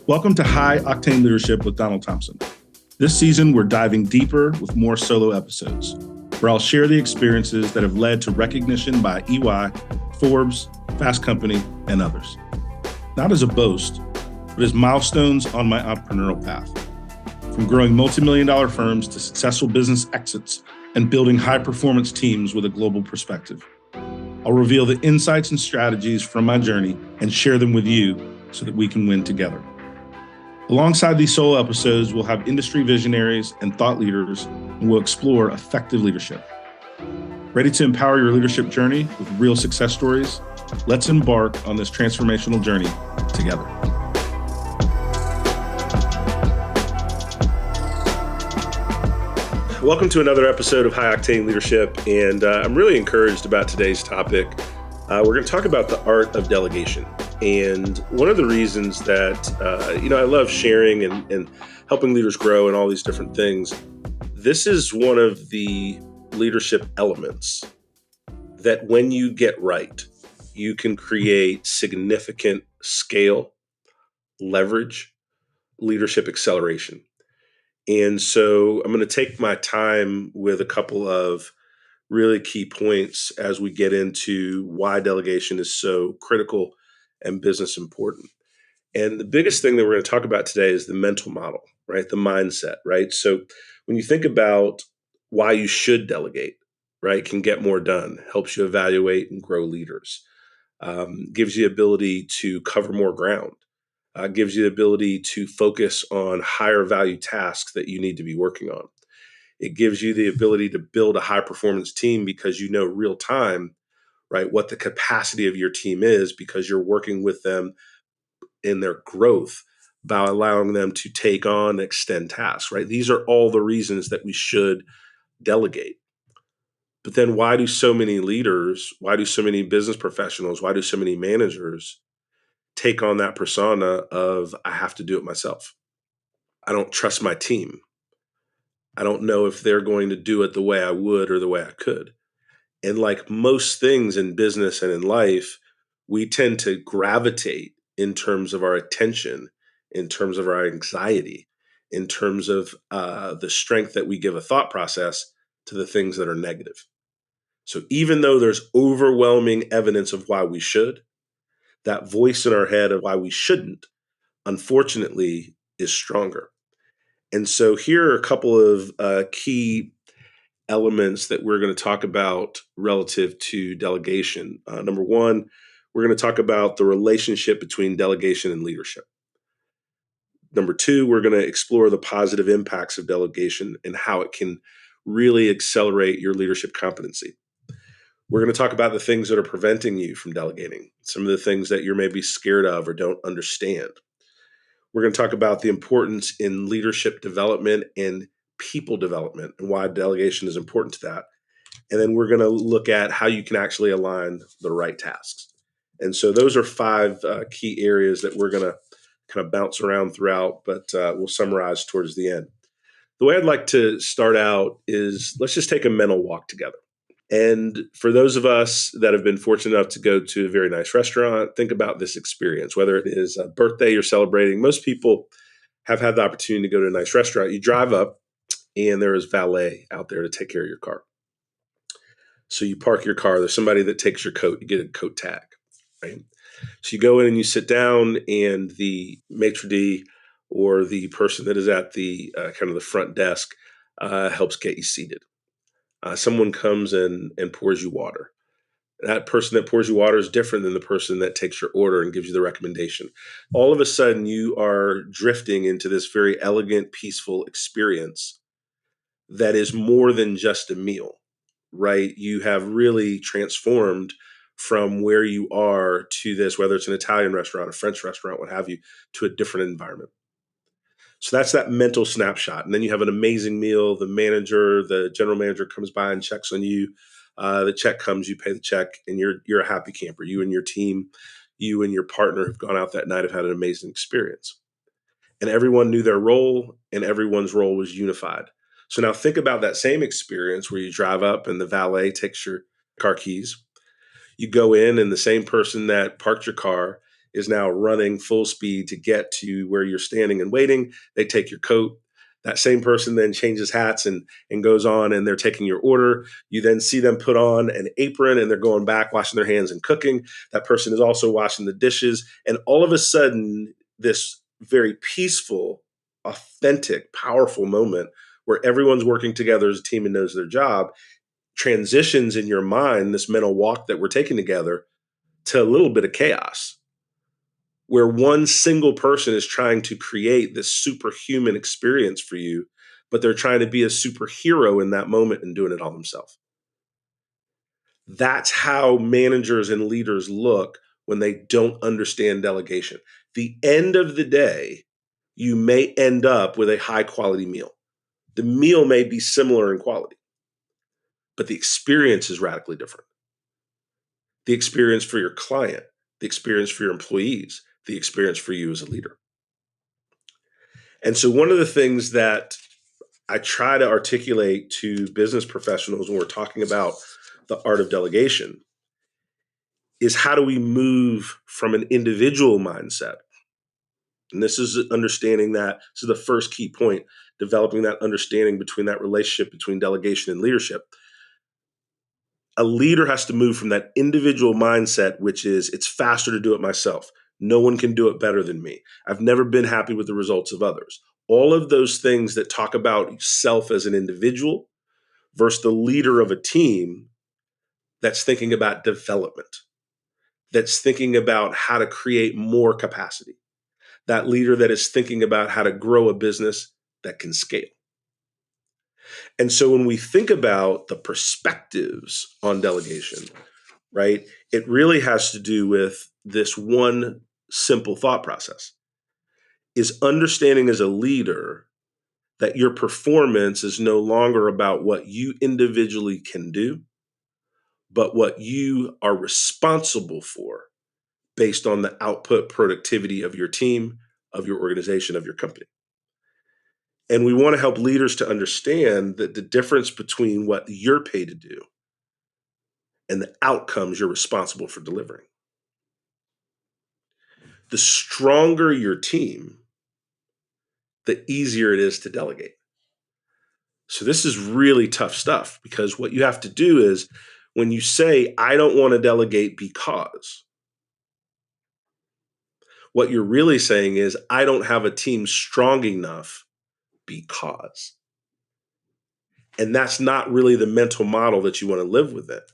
Welcome to High Octane Leadership with Donald Thompson. This season, we're diving deeper with more solo episodes, where I'll share the experiences that have led to recognition by EY, Forbes, Fast Company, and others. Not as a boast, but as milestones on my entrepreneurial path. From growing multi-million-dollar firms to successful business exits and building high-performance teams with a global perspective. I'll reveal the insights and strategies from my journey and share them with you so that we can win together. Alongside these solo episodes, we'll have industry visionaries and thought leaders, and we'll explore effective leadership. Ready to empower your leadership journey with real success stories? Let's embark on this transformational journey together. Welcome to another episode of High Octane Leadership, and I'm really encouraged about today's topic. We're going to talk about the art of delegation. And one of the reasons that, I love sharing and helping leaders grow and all these different things, this is one of the leadership elements that when you get right, you can create significant scale, leverage, leadership acceleration. And so I'm going to take my time with a couple of really key points as we get into why delegation is so critical and business important. And the biggest thing that we're going to talk about today is the mental model, right? The mindset, right? So when you think about why you should delegate, right, can get more done, helps you evaluate and grow leaders, gives you the ability to cover more ground, gives you the ability to focus on higher value tasks that you need to be working on. It gives you the ability to build a high performance team because you know real time, right, what the capacity of your team is because you're working with them in their growth by allowing them to take on, extend tasks, right? These are all the reasons that we should delegate. But then why do so many leaders, why do so many business professionals, why do so many managers take on that persona of I have to do it myself? I don't trust my team. I don't know if they're going to do it the way I would or the way I could. And like most things in business and in life, we tend to gravitate in terms of our attention, in terms of our anxiety, in terms of the strength that we give a thought process to the things that are negative. So even though there's overwhelming evidence of why we should, that voice in our head of why we shouldn't, unfortunately, is stronger. And so here are a couple of key elements that we're going to talk about relative to delegation. Number one, we're going to talk about the relationship between delegation and leadership. Number two, we're going to explore the positive impacts of delegation and how it can really accelerate your leadership competency. We're going to talk about the things that are preventing you from delegating, some of the things that you're maybe scared of or don't understand. We're going to talk about the importance in leadership development and people development and why delegation is important to that. And then we're going to look at how you can actually align the right tasks. And so those are five key areas that we're going to kind of bounce around throughout, but we'll summarize towards the end. The way I'd like to start out is let's just take a mental walk together. And for those of us that have been fortunate enough to go to a very nice restaurant, think about this experience, whether it is a birthday you're celebrating. Most people have had the opportunity to go to a nice restaurant. You drive up and there is valet out there to take care of your car. So you park your car. There's somebody that takes your coat. You get a coat tag, right? So you go in and you sit down and the maitre d' or the person that is at the kind of the front desk helps get you seated. Someone comes in and pours you water. That person that pours you water is different than the person that takes your order and gives you the recommendation. All of a sudden, you are drifting into this very elegant, peaceful experience that is more than just a meal, right? You have really transformed from where you are to this, whether it's an Italian restaurant, a French restaurant, what have you, to a different environment. So that's that mental snapshot. And then you have an amazing meal. The general manager comes by and checks on you. The check comes, you pay the check, and you're a happy camper. You and your team, you and your partner have gone out that night, have had an amazing experience. And everyone knew their role, and everyone's role was unified. So now think about that same experience where you drive up and the valet takes your car keys. You go in and the same person that parked your car is now running full speed to get to where you're standing and waiting. They take your coat. That same person then changes hats and goes on, and they're taking your order. You then see them put on an apron and they're going back, washing their hands and cooking. That person is also washing the dishes. And all of a sudden, this very peaceful, authentic, powerful moment where everyone's working together as a team and knows their job transitions in your mind, this mental walk that we're taking together, to a little bit of chaos where one single person is trying to create this superhuman experience for you, but they're trying to be a superhero in that moment and doing it all themselves. That's how managers and leaders look when they don't understand delegation. The end of the day, you may end up with a high quality meal. The meal may be similar in quality, but the experience is radically different. The experience for your client, the experience for your employees, the experience for you as a leader. And so, one of the things that I try to articulate to business professionals when we're talking about the art of delegation is how do we move from an individual mindset? And this is understanding that, this is the first key point, developing that understanding between that relationship between delegation and leadership. A leader has to move from that individual mindset, which is it's faster to do it myself. No one can do it better than me. I've never been happy with the results of others. All of those things that talk about self as an individual versus the leader of a team that's thinking about development, that's thinking about how to create more capacity, that leader that is thinking about how to grow a business that can scale. And so when we think about the perspectives on delegation, right, it really has to do with this one simple thought process is understanding as a leader that your performance is no longer about what you individually can do, but what you are responsible for based on the output productivity of your team, of your organization, of your company. And we want to help leaders to understand that the difference between what you're paid to do and the outcomes you're responsible for delivering. The stronger your team, the easier it is to delegate. So this is really tough stuff because what you have to do is when you say, I don't want to delegate because, what you're really saying is, I don't have a team strong enough because. And that's not really the mental model that you want to live with it.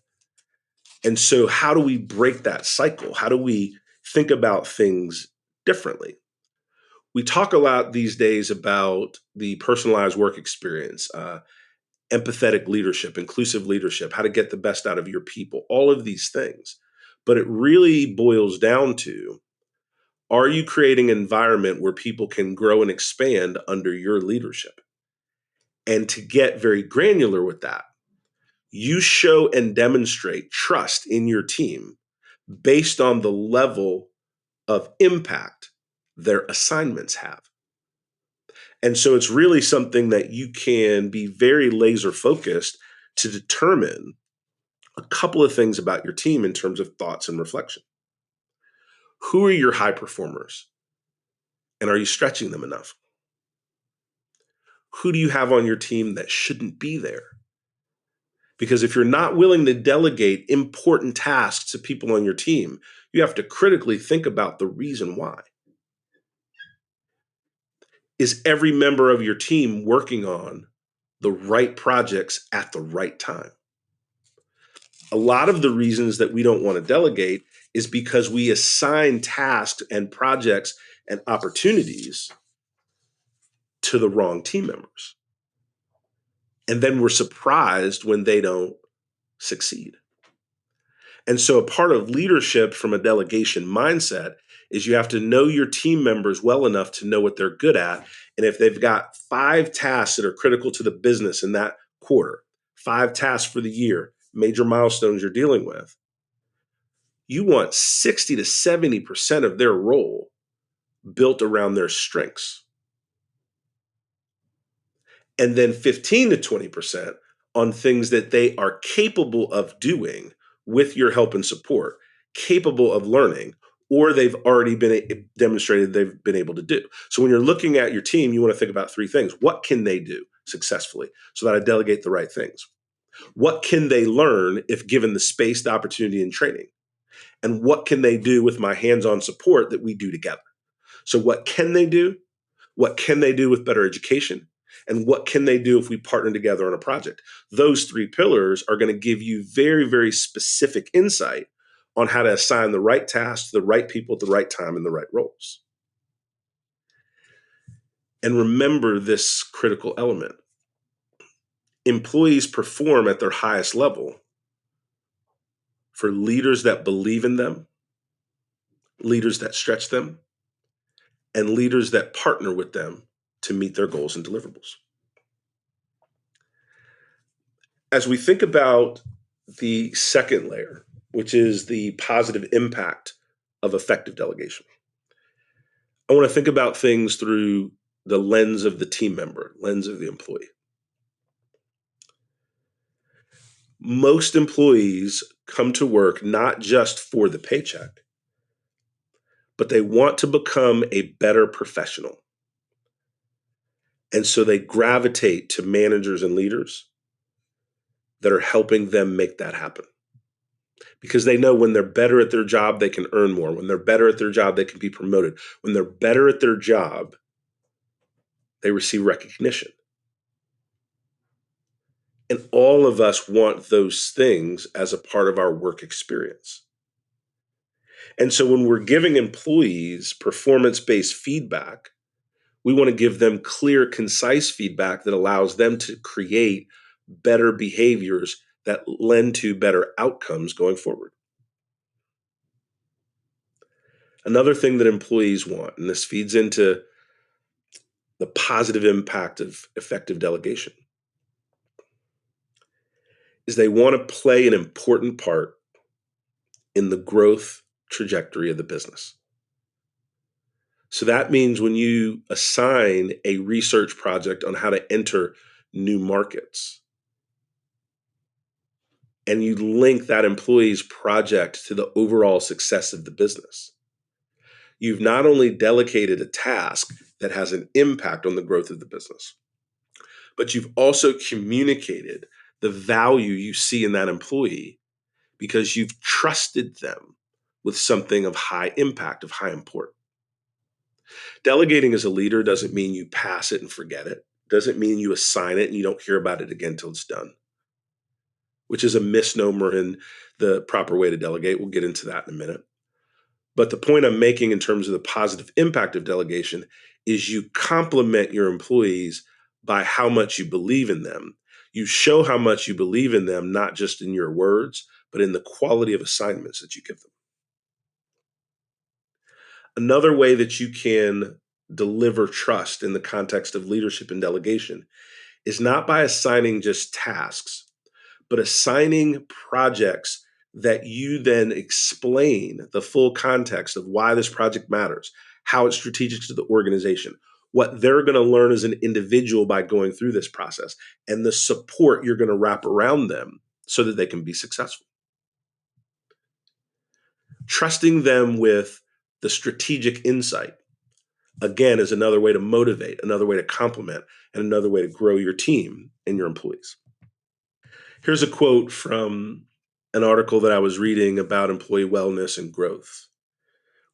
And so how do we break that cycle? How do we think about things differently? We talk a lot these days about the personalized work experience, empathetic leadership, inclusive leadership, how to get the best out of your people, all of these things. But it really boils down to, are you creating an environment where people can grow and expand under your leadership? And to get very granular with that, you show and demonstrate trust in your team based on the level of impact their assignments have. And so it's really something that you can be very laser focused to determine a couple of things about your team in terms of thoughts and reflection. Who are your high performers? And are you stretching them enough? Who do you have on your team that shouldn't be there? Because if you're not willing to delegate important tasks to people on your team, you have to critically think about the reason why. Is every member of your team working on the right projects at the right time? A lot of the reasons that we don't want to delegate is because we assign tasks and projects and opportunities to the wrong team members. And then we're surprised when they don't succeed. And so a part of leadership from a delegation mindset is you have to know your team members well enough to know what they're good at. And if they've got 5 tasks that are critical to the business in that quarter, 5 tasks for the year, major milestones you're dealing with, you want 60 to 70% of their role built around their strengths. And then 15 to 20% on things that they are capable of doing with your help and support, capable of learning, or they've already been demonstrated they've been able to do. So when you're looking at your team, you want to think about three things. What can they do successfully so that I delegate the right things? What can they learn if given the space, the opportunity, and training? And what can they do with my hands-on support that we do together? So what can they do? What can they do with better education? And what can they do if we partner together on a project? Those three pillars are going to give you very, very specific insight on how to assign the right tasks to the right people at the right time in the right roles. And remember this critical element. Employees perform at their highest level for leaders that believe in them, leaders that stretch them, and leaders that partner with them to meet their goals and deliverables. As we think about the second layer, which is the positive impact of effective delegation, I want to think about things through the lens of the team member, lens of the employee. Most employees come to work not just for the paycheck, but they want to become a better professional. And so they gravitate to managers and leaders that are helping them make that happen. Because they know when they're better at their job, they can earn more. When they're better at their job, they can be promoted. When they're better at their job, they receive recognition. And all of us want those things as a part of our work experience. And so when we're giving employees performance-based feedback, we want to give them clear, concise feedback that allows them to create better behaviors that lend to better outcomes going forward. Another thing that employees want, and this feeds into the positive impact of effective delegation, is they want to play an important part in the growth trajectory of the business. So that means when you assign a research project on how to enter new markets, and you link that employee's project to the overall success of the business, you've not only delegated a task that has an impact on the growth of the business, but you've also communicated the value you see in that employee because you've trusted them with something of high impact, of high importance. Delegating as a leader doesn't mean you pass it and forget it. Doesn't mean you assign it and you don't hear about it again until it's done, which is a misnomer in the proper way to delegate. We'll get into that in a minute. But the point I'm making in terms of the positive impact of delegation is you compliment your employees by how much you believe in them. You show how much you believe in them, not just in your words, but in the quality of assignments that you give them. Another way that you can deliver trust in the context of leadership and delegation is not by assigning just tasks, but assigning projects that you then explain the full context of why this project matters, how it's strategic to the organization, what they're going to learn as an individual by going through this process, and the support you're going to wrap around them so that they can be successful. Trusting them with the strategic insight, again, is another way to motivate, another way to compliment, and another way to grow your team and your employees. Here's a quote from an article that I was reading about employee wellness and growth.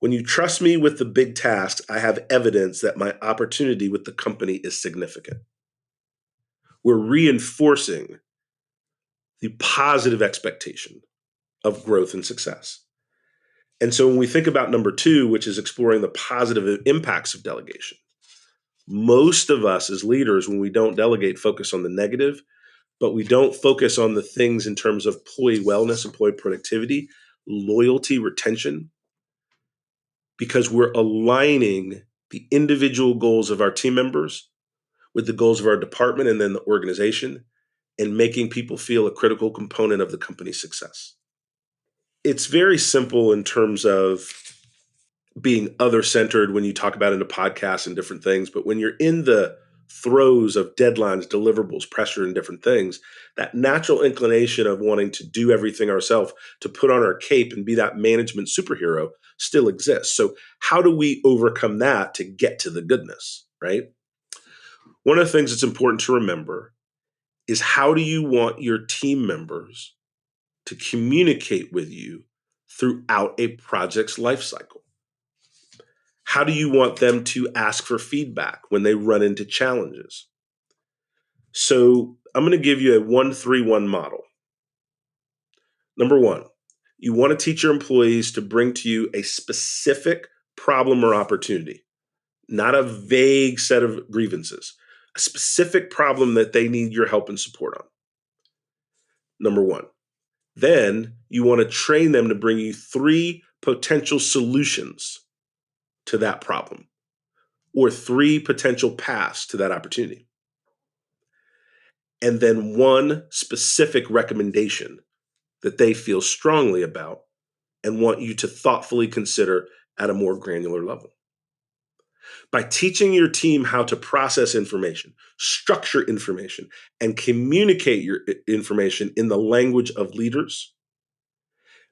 When you trust me with the big tasks, I have evidence that my opportunity with the company is significant. We're reinforcing the positive expectation of growth and success. And so when we think about number two, which is exploring the positive impacts of delegation, most of us as leaders, when we don't delegate, focus on the negative, but we don't focus on the things in terms of employee wellness, employee productivity, loyalty, retention, because we're aligning the individual goals of our team members with the goals of our department and then the organization, and making people feel a critical component of the company's success. It's very simple in terms of being other centered when you talk about in a podcast and different things, but when you're in the throes of deadlines, deliverables, pressure, and different things, that natural inclination of wanting to do everything ourselves, to put on our cape and be that management superhero still exists. So, how do we overcome that to get to the goodness, right? One of the things that's important to remember is, how do you want your team members to communicate with you throughout a project's life cycle? How do you want them to ask for feedback when they run into challenges? So I'm going to give you a 1-3-1 model. Number one, you want to teach your employees to bring to you a specific problem or opportunity, not a vague set of grievances, a specific problem that they need your help and support on. Number one. Then you want to train them to bring you 3 potential solutions to that problem, or 3 potential paths to that opportunity. And then 1 specific recommendation that they feel strongly about and want you to thoughtfully consider at a more granular level. By teaching your team how to process information, structure information, and communicate your information in the language of leaders,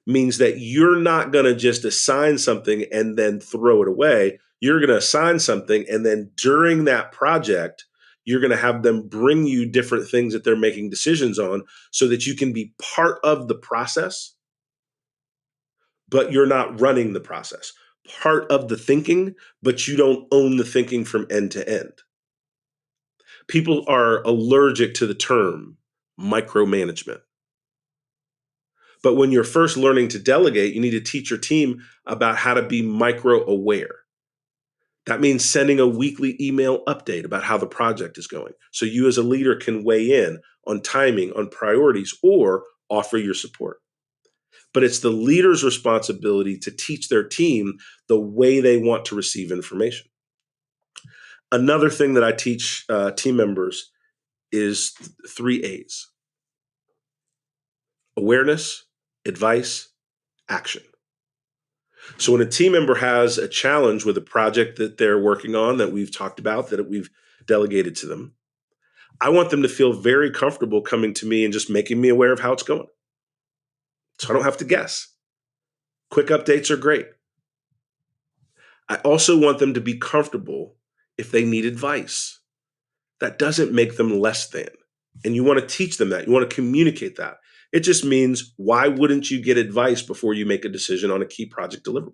means that you're not going to just assign something and then throw it away. You're going to assign something, and then during that project, you're going to have them bring you different things that they're making decisions on, so that you can be part of the process, but you're not running the process. Part of the thinking, but you don't own the thinking from end to end. People are allergic to the term micromanagement. But when you're first learning to delegate, you need to teach your team about how to be micro aware. That means sending a weekly email update about how the project is going, so you as a leader can weigh in on timing, on priorities, or offer your support. But it's the leader's responsibility to teach their team the way they want to receive information. Another thing that I teach team members is 3 A's: awareness, advice, action. So when a team member has a challenge with a project that they're working on, that we've talked about, that we've delegated to them, I want them to feel very comfortable coming to me and just making me aware of how it's going, so I don't have to guess. Quick updates are great. I also want them to be comfortable if they need advice. That doesn't make them less than. And you want to teach them that. You want to communicate that. It just means, why wouldn't you get advice before you make a decision on a key project deliverable?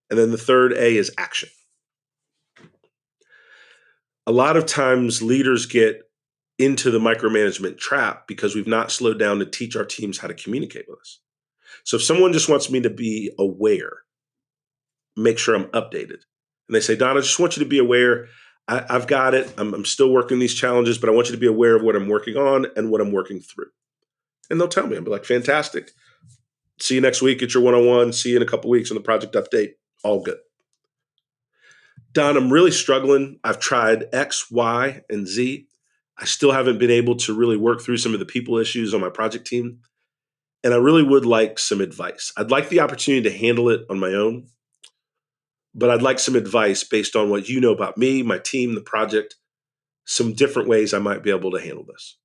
And then the third A is action. A lot of times leaders get into the micromanagement trap because we've not slowed down to teach our teams how to communicate with us. So if someone just wants me to be aware, make sure I'm updated. And they say, Don, I just want you to be aware. I've got it. I'm still working these challenges, but I want you to be aware of what I'm working on and what I'm working through. And they'll tell me. I'll be like, fantastic. See you next week at your one-on-one. See you in a couple weeks on the project update. All good. Don, I'm really struggling. I've tried X, Y, and Z. I still haven't been able to really work through some of the people issues on my project team. And I really would like some advice. I'd like the opportunity to handle it on my own, but I'd like some advice based on what you know about me, my team, the project, some different ways I might be able to handle this.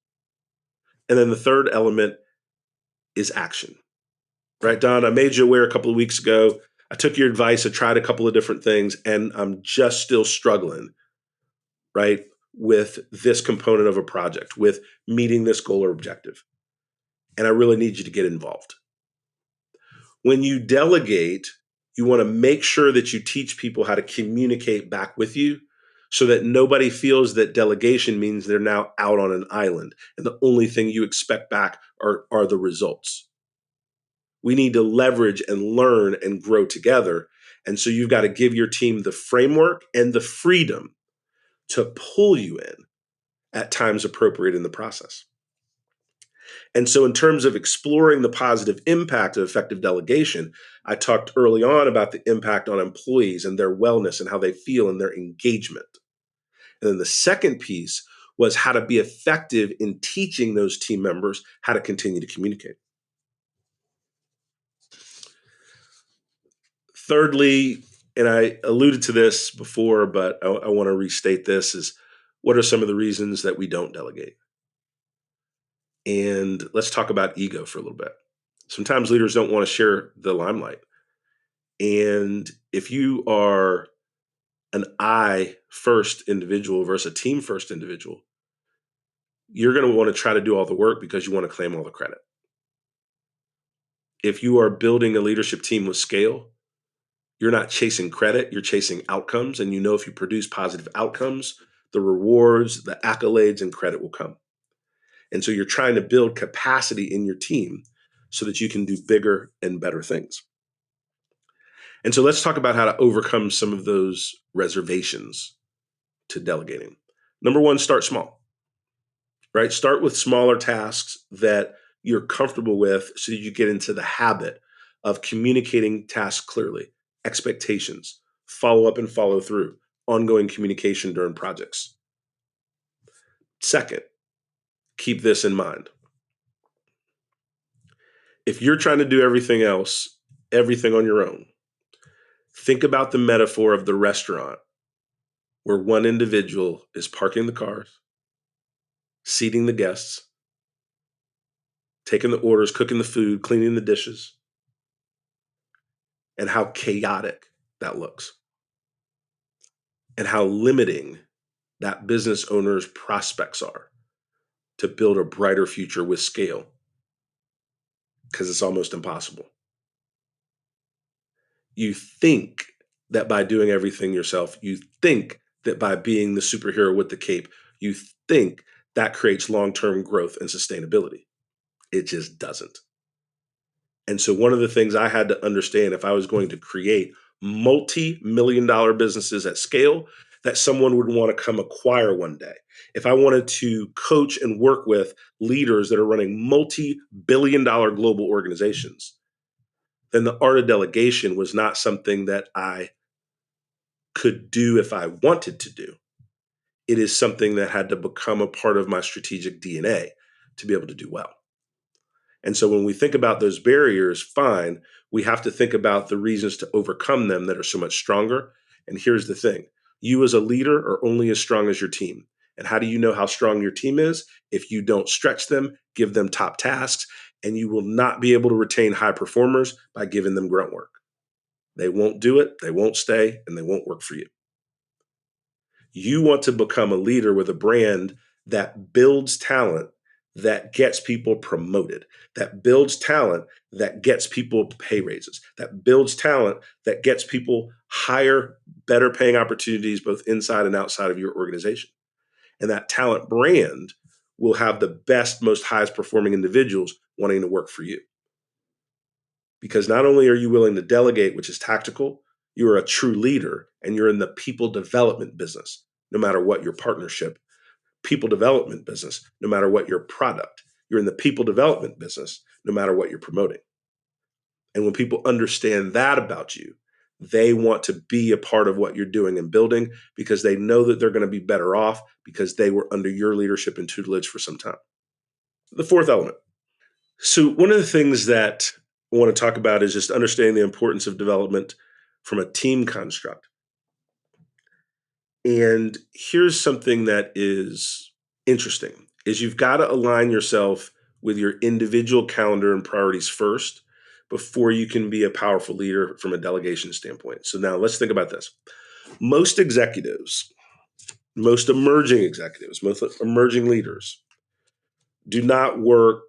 And then the third element is action. Right, Don? I made you aware a couple of weeks ago. I took your advice. I tried a couple of different things, and I'm just still struggling, right, with this component of a project, with meeting this goal or objective. And I really need you to get involved. When you delegate, you want to make sure that you teach people how to communicate back with you, so that nobody feels that delegation means they're now out on an island and the only thing you expect back are the results. We need to leverage and learn and grow together. And so you've got to give your team the framework and the freedom to pull you in at times appropriate in the process. And so in terms of exploring the positive impact of effective delegation, I talked early on about the impact on employees and their wellness and how they feel and their engagement. And then the second piece was how to be effective in teaching those team members how to continue to communicate. Thirdly, And I alluded to this before, but I want to restate this is what are some of the reasons that we don't delegate? And let's talk about ego for a little bit. Sometimes leaders don't want to share the limelight. And if you are an I first individual versus a team first individual, you're going to want to try to do all the work because you want to claim all the credit. If you are building a leadership team with scale, you're not chasing credit, you're chasing outcomes. And you know, if you produce positive outcomes, the rewards, the accolades, and credit will come. And so you're trying to build capacity in your team so that you can do bigger and better things. And so let's talk about how to overcome some of those reservations to delegating. Number one, start small, right? Start with smaller tasks that you're comfortable with so you get into the habit of communicating tasks clearly, expectations, follow up and follow through, ongoing communication during projects. Second, keep this in mind. If you're trying to do everything else, everything on your own, think about the metaphor of the restaurant where one individual is parking the cars, seating the guests, taking the orders, cooking the food, cleaning the dishes, and how chaotic that looks, and how limiting that business owner's prospects are to build a brighter future with scale, because it's almost impossible. You think that by doing everything yourself, you think that by being the superhero with the cape, you think that creates long term growth and sustainability. It just doesn't. And so, one of the things I had to understand if I was going to create multi-million dollar businesses at scale that someone would want to come acquire one day, if I wanted to coach and work with leaders that are running multi-billion dollar global organizations, then the art of delegation was not something that I could do if I wanted to do. It is something that had to become a part of my strategic DNA to be able to do well. And so when we think about those barriers, fine, we have to think about the reasons to overcome them that are so much stronger. And here's the thing: you as a leader are only as strong as your team. And how do you know how strong your team is? If you don't stretch them, give them top tasks, and you will not be able to retain high performers by giving them grunt work. They won't do it, they won't stay, and they won't work for you. You want to become a leader with a brand that builds talent, that gets people promoted, that builds talent, that gets people pay raises, that builds talent, that gets people higher, better paying opportunities both inside and outside of your organization. And that talent brand will have the best, most highest performing individuals wanting to work for you. Because not only are you willing to delegate, which is tactical, you are a true leader and you're in the people development business, no matter what your partnership, people development business, no matter what your product. You're in the people development business, no matter what you're promoting. And when people understand that about you, they want to be a part of what you're doing and building because they know that they're going to be better off because they were under your leadership and tutelage for some time. The fourth element. So, one of the things that I want to talk about is just understanding the importance of development from a team construct. And here's something that is interesting is you've got to align yourself with your individual calendar and priorities first before you can be a powerful leader from a delegation standpoint. So now let's think about this. Most executives, most emerging executives, most emerging leaders do not work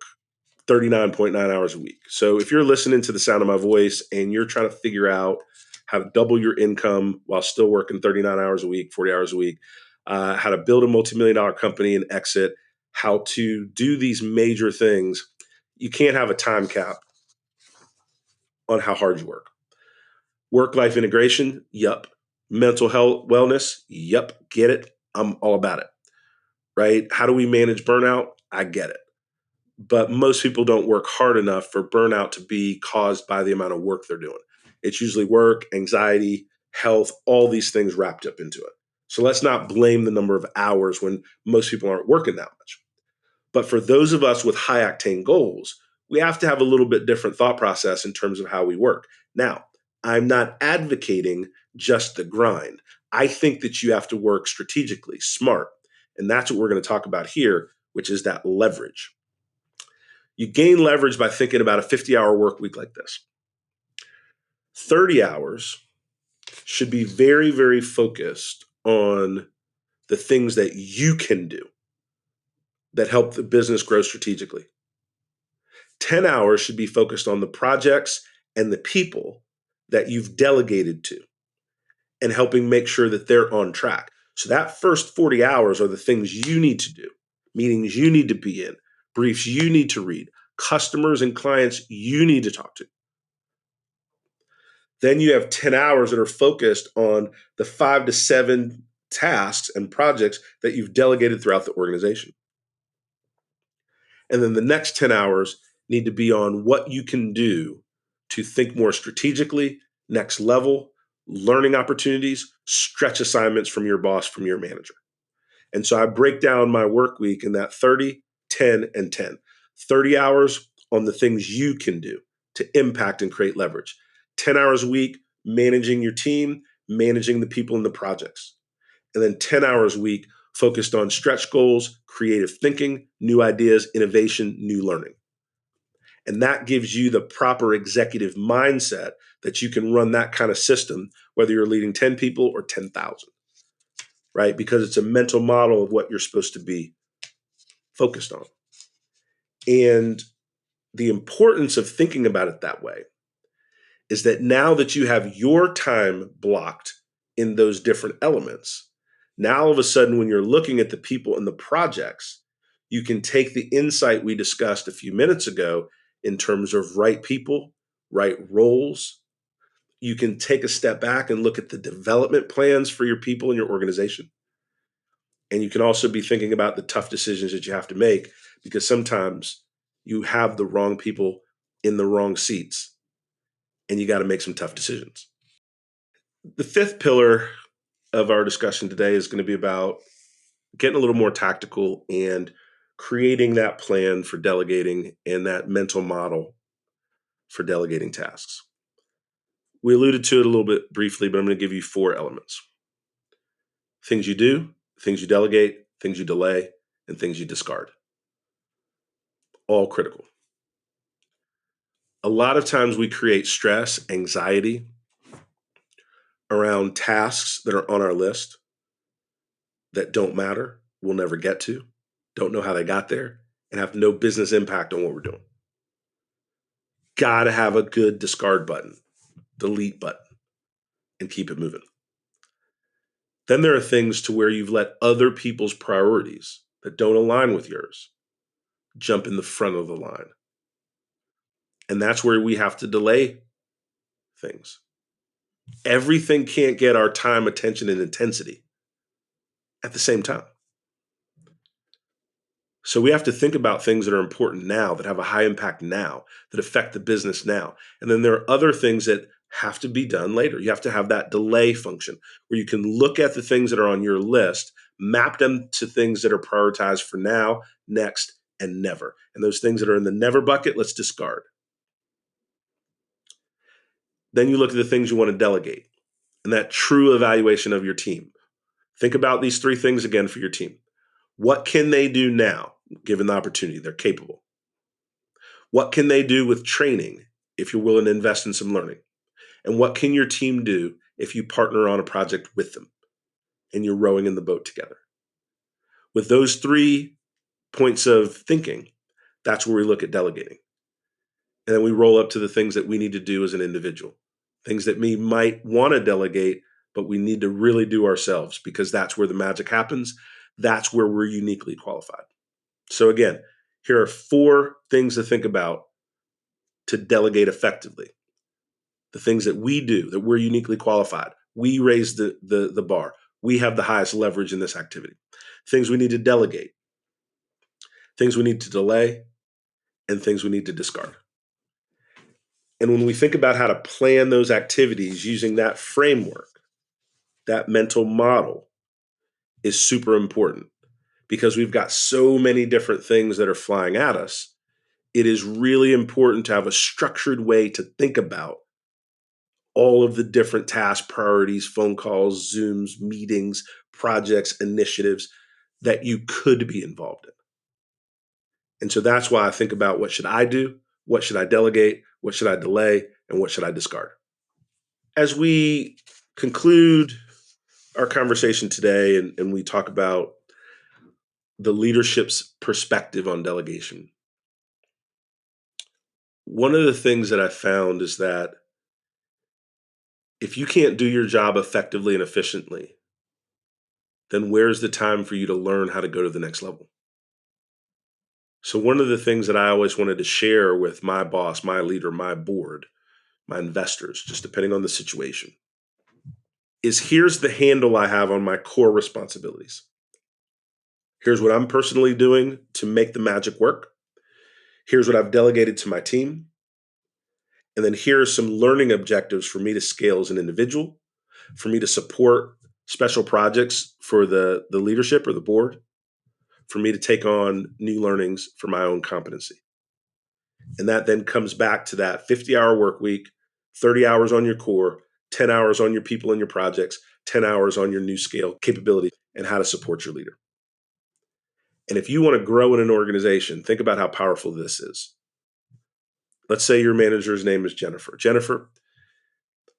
39.9 hours a week. So if you're listening to the sound of my voice and you're trying to figure out how to double your income while still working 39 hours a week, 40 hours a week, how to build a multi-million dollar company and exit, how to do these major things, you can't have a time cap on how hard you work. Work-life integration, yup. Mental health, wellness, yup. Get it. I'm all about it, right? How do we manage burnout? I get it. But most people don't work hard enough for burnout to be caused by the amount of work they're doing. It's usually work, anxiety, health, all these things wrapped up into it. So let's not blame the number of hours when most people aren't working that much. But for those of us with high octane goals, we have to have a little bit different thought process in terms of how we work. Now, I'm not advocating just the grind. I think that you have to work strategically, smart. And that's what we're going to talk about here, which is that leverage. You gain leverage by thinking about a 50-hour work week like this. 30 hours should be very, very focused on the things that you can do that help the business grow strategically. 10 hours should be focused on the projects and the people that you've delegated to and helping make sure that they're on track. So that first 40 hours are the things you need to do, meetings you need to be in, briefs you need to read, customers and clients you need to talk to. Then you have 10 hours that are focused on the 5 to 7 tasks and projects that you've delegated throughout the organization. And then the next 10 hours need to be on what you can do to think more strategically, next level, learning opportunities, stretch assignments from your boss, from your manager. And so I break down my work week in that 30, 10, and 10. 30 hours on the things you can do to impact and create leverage. 10 hours a week managing your team, managing the people in the projects. And then 10 hours a week focused on stretch goals, creative thinking, new ideas, innovation, new learning. And that gives you the proper executive mindset that you can run that kind of system, whether you're leading 10 people or 10,000, right? Because it's a mental model of what you're supposed to be focused on. And the importance of thinking about it that way is that now that you have your time blocked in those different elements, now all of a sudden, when you're looking at the people and the projects, you can take the insight we discussed a few minutes ago in terms of right people, right roles. You can take a step back and look at the development plans for your people and your organization. And you can also be thinking about the tough decisions that you have to make, because sometimes you have the wrong people in the wrong seats and you got to make some tough decisions. The fifth pillar of our discussion today is going to be about getting a little more tactical and creating that plan for delegating and that mental model for delegating tasks. We alluded to it a little bit briefly, but I'm going to give you 4 elements. Things you do, things you delegate, things you delay, and things you discard. All critical. A lot of times we create stress, anxiety around tasks that are on our list that don't matter, we'll never get to, don't know how they got there, and have no business impact on what we're doing. Got to have a good discard button, delete button, and keep it moving. Then there are things to where you've let other people's priorities that don't align with yours jump in the front of the line. And that's where we have to delay things. Everything can't get our time, attention, and intensity at the same time. So we have to think about things that are important now, that have a high impact now, that affect the business now. And then there are other things that have to be done later. You have to have that delay function where you can look at the things that are on your list, map them to things that are prioritized for now, next, and never. And those things that are in the never bucket, let's discard. Then you look at the things you want to delegate and that true evaluation of your team. Think about these 3 things again for your team. What can they do now, given the opportunity? They're capable. What can they do with training if you're willing to invest in some learning? And what can your team do if you partner on a project with them and you're rowing in the boat together? With those 3 points of thinking, that's where we look at delegating. And then we roll up to the things that we need to do as an individual, things that we might want to delegate, but we need to really do ourselves, because that's where the magic happens. That's where we're uniquely qualified. So again, here are 4 things to think about to delegate effectively. The things that we do, that we're uniquely qualified. We raise the bar. We have the highest leverage in this activity. Things we need to delegate, things we need to delay, and things we need to discard. And when we think about how to plan those activities using that framework, that mental model is super important, because we've got so many different things that are flying at us. It is really important to have a structured way to think about all of the different tasks, priorities, phone calls, Zooms, meetings, projects, initiatives that you could be involved in. And so that's why I think about what should I do? What should I delegate? What should I delay? And what should I discard? As we conclude our conversation today and we talk about the leadership's perspective on delegation, one of the things that I found is that if you can't do your job effectively and efficiently, then where's the time for you to learn how to go to the next level? So, one of the things that I always wanted to share with my boss, my leader, my board, my investors, just depending on the situation, is here's the handle I have on my core responsibilities. Here's what I'm personally doing to make the magic work. Here's what I've delegated to my team. And then here are some learning objectives for me to scale as an individual, for me to support special projects for the leadership or the board, for me to take on new learnings for my own competency. And that then comes back to that 50-hour work week, 30 hours on your core, 10 hours on your people and your projects, 10 hours on your new scale capability and how to support your leader. And if you want to grow in an organization, think about how powerful this is. Let's say your manager's name is Jennifer. Jennifer,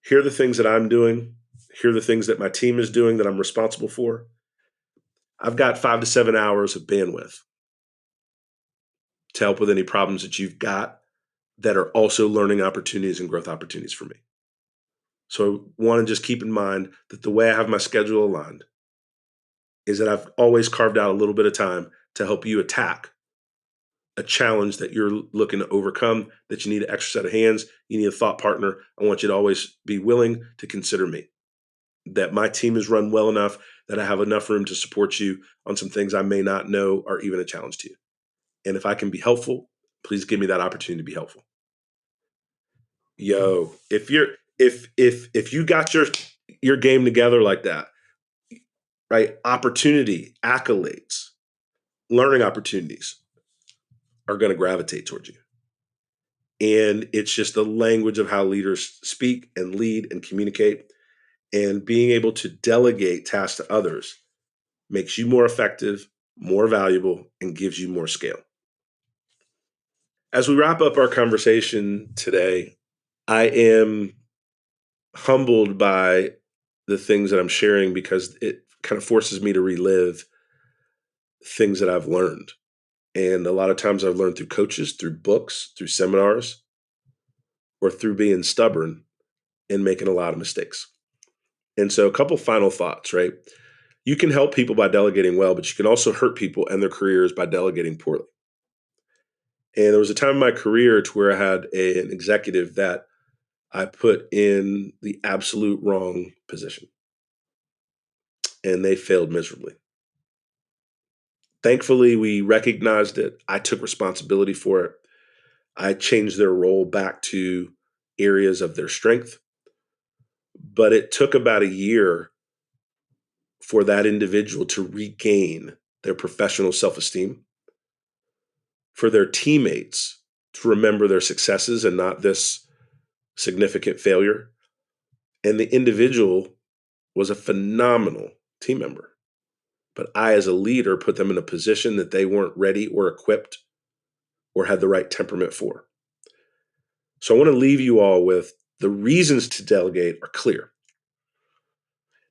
here are the things that I'm doing. Here are the things that my team is doing that I'm responsible for. I've got 5 to 7 hours of bandwidth to help with any problems that you've got that are also learning opportunities and growth opportunities for me. So I want to just keep in mind that the way I have my schedule aligned is that I've always carved out a little bit of time to help you attack a challenge that you're looking to overcome, that you need an extra set of hands, you need a thought partner. I want you to always be willing to consider me. That my team is run well enough that I have enough room to support you on some things I may not know are even a challenge to you. And if I can be helpful, please give me that opportunity to be helpful. Yo, if you got your game together like that, right? Opportunity, accolades, learning opportunities are going to gravitate towards you. And it's just the language of how leaders speak and lead and communicate. And being able to delegate tasks to others makes you more effective, more valuable, and gives you more scale. As we wrap up our conversation today, I am humbled by the things that I'm sharing because it kind of forces me to relive things that I've learned. And a lot of times I've learned through coaches, through books, through seminars, or through being stubborn and making a lot of mistakes. And so, a couple final thoughts, right? You can help people by delegating well, but you can also hurt people and their careers by delegating poorly. And there was a time in my career to where I had an executive that I put in the absolute wrong position, and they failed miserably. Thankfully, we recognized it. I took responsibility for it. I changed their role back to areas of their strength. But it took about a year for that individual to regain their professional self esteem, for their teammates to remember their successes and not this significant failure. And the individual was a phenomenal team member. But I, as a leader, put them in a position that they weren't ready or equipped or had the right temperament for. So I want to leave you all with the reasons to delegate are clear.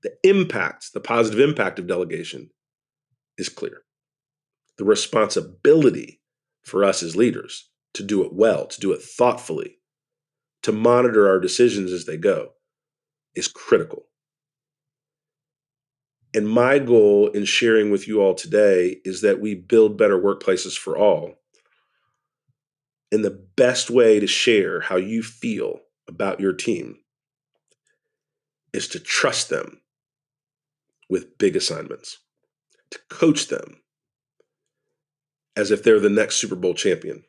The impact, the positive impact of delegation is clear. The responsibility for us as leaders to do it well, to do it thoughtfully, to monitor our decisions as they go is critical. And my goal in sharing with you all today is that we build better workplaces for all. And the best way to share how you feel about your team is to trust them with big assignments, to coach them as if they're the next Super Bowl champion,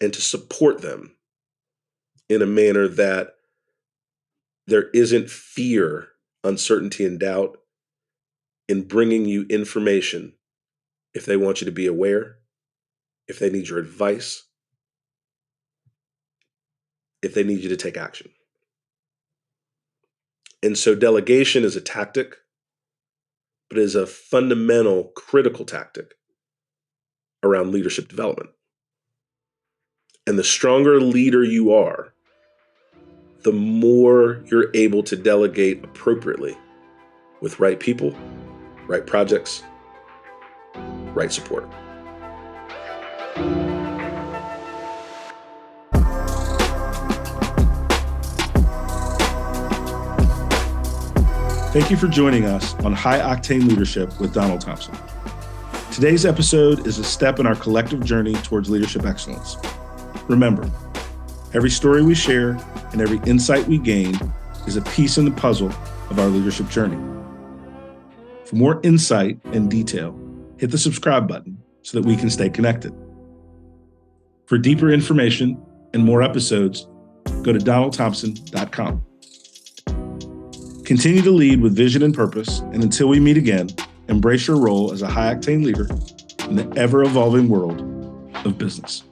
and to support them in a manner that there isn't fear, uncertainty, and doubt in bringing you information if they want you to be aware, if they need your advice, if they need you to take action. And so delegation is a tactic, but is a fundamental, critical tactic around leadership development. And the stronger leader you are, the more you're able to delegate appropriately with right people, right projects, right support. Thank you for joining us on High Octane Leadership with Donald Thompson. Today's episode is a step in our collective journey towards leadership excellence. Remember, every story we share and every insight we gain is a piece in the puzzle of our leadership journey. For more insight and detail, hit the subscribe button so that we can stay connected. For deeper information and more episodes, go to donaldthompson.com. Continue to lead with vision and purpose, and until we meet again, embrace your role as a high-octane leader in the ever-evolving world of business.